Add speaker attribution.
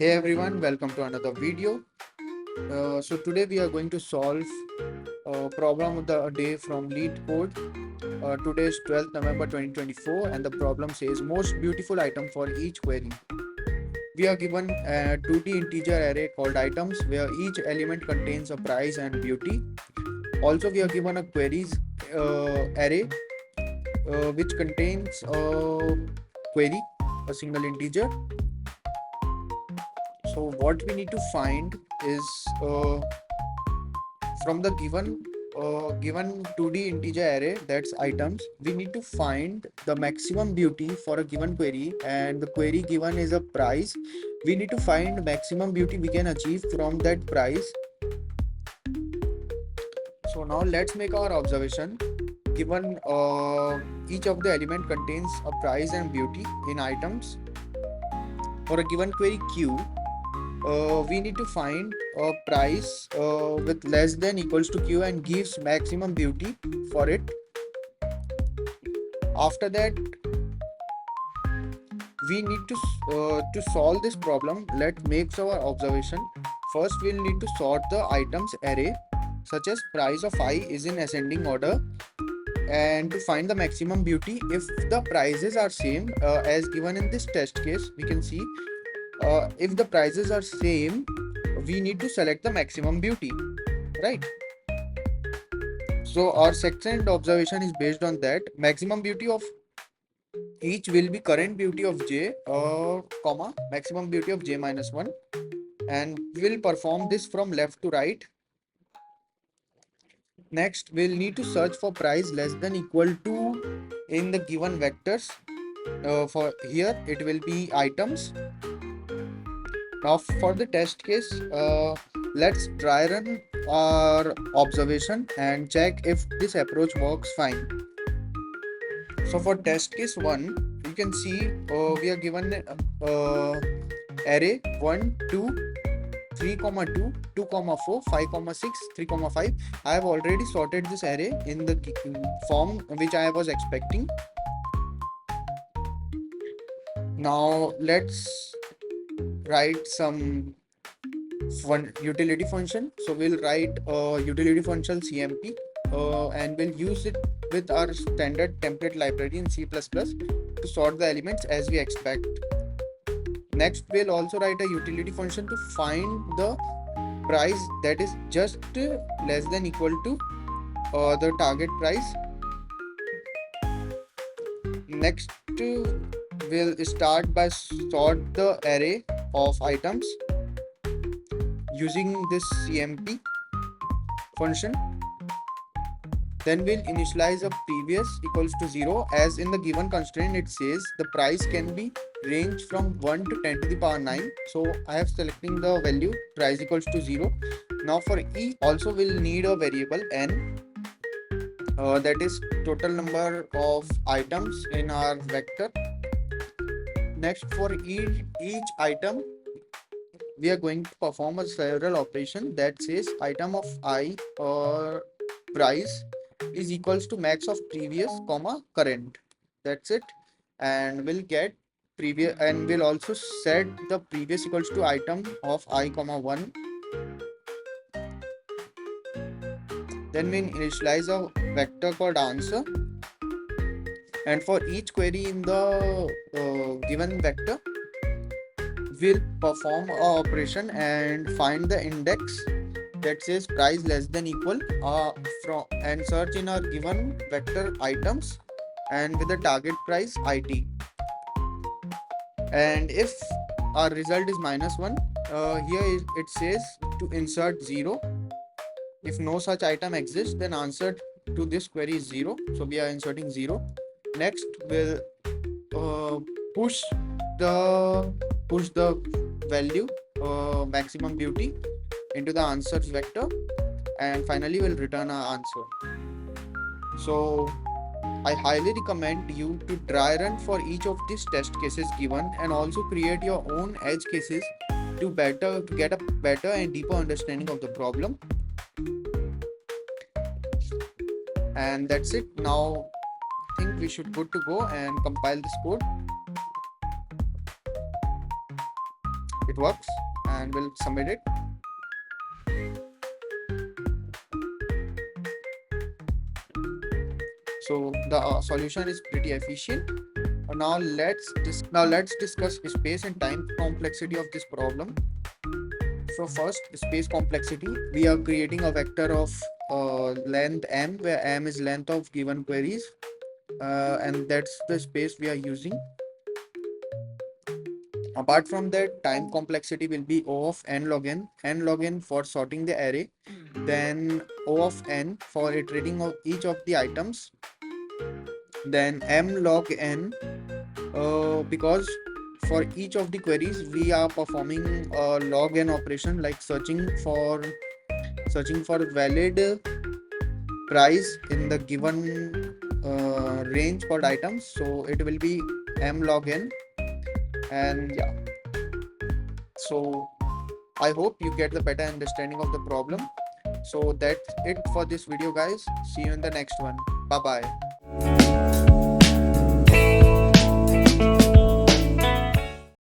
Speaker 1: Hey everyone, welcome to another video. So today we are going to solve a problem of the day from Leetcode. Today is 12th November 2024 and the problem says most beautiful item for each query. We are given a 2D integer array called items where each element contains a price and beauty. Also we are given a queries array which contains a query, a single integer. So what we need to find is from the given 2D integer array, that's items, we need to find the maximum beauty for a given query, and the query given is a price. We need to find maximum beauty we can achieve from that price. So now let's make our observation. Given each of the element contains a price and beauty in items for a given query q, we need to find a price with less than equals to q and gives maximum beauty for it. After that, we need to solve this problem. Let's make our observation. First, we'll need to sort the items array, such as price of I is in ascending order, and to find the maximum beauty if the prices are same as given in this test case. We can see if the prices are same, we need to select the maximum beauty, right? So our second observation is based on that. Maximum beauty of each will be current beauty of j, comma, maximum beauty of j minus 1, and we'll perform this from left to right. Next, we'll need to search for price less than equal to in the given vectors. For here, it will be items. Now for the test case, let's try run our observation and check if this approach works fine. So for test case 1, you can see we are given array 1, 2, 3, 2, 2, 4, 5, 6, 3, 5. I have already sorted this array in the form which I was expecting. Now let's write some utility function. So we'll write a utility function cmp and we'll use it with our standard template library in C++ to sort the elements as we expect. Next, we'll also write a utility function to find the price that is just less than equal to the target price. Next, we'll start by sort the array of items using this cmp function. Then we'll initialize a previous equals to 0, as in the given constraint it says the price can be range from 1 to 10 to the power 9. So I have selecting the value price equals to 0. Now for each also we'll need a variable n, that is total number of items in our vector. Next, for each item, we are going to perform a several operation that says item of I or price is equals to max of previous comma current. That's it. And we'll get previous, and we'll also set the previous equals to item of I comma 1. Then we'll initialize a vector called answer, and for each query in the given vector, we'll perform a operation and find the index that says price less than equal from, and search in our given vector items and with the target price it. And if our result is -1, here it says to insert 0. If no such item exists, then answer to this query is 0. So we are inserting 0. Next, we'll push the value maximum beauty into the answers vector, and finally we'll return our answer. So I highly recommend you to dry run for each of these test cases given, and also create your own edge cases to get a better and deeper understanding of the problem. And that's it. Now I think we should good to go and compile this code. It works, and we'll submit it. So the solution is pretty efficient. Now let's discuss space and time complexity of this problem. So first, space complexity. We are creating a vector of length m, where m is length of given queries, and that's the space we are using. Apart from that, time complexity will be O of n log n for sorting the array, then O of n for iterating of each of the items, then m log n, because for each of the queries we are performing a log n operation, like searching for valid price in the given range called items. So it will be m log n. And yeah, so I hope you get the better understanding of the problem. So that's it for this video, guys. See you in the next one. Bye bye.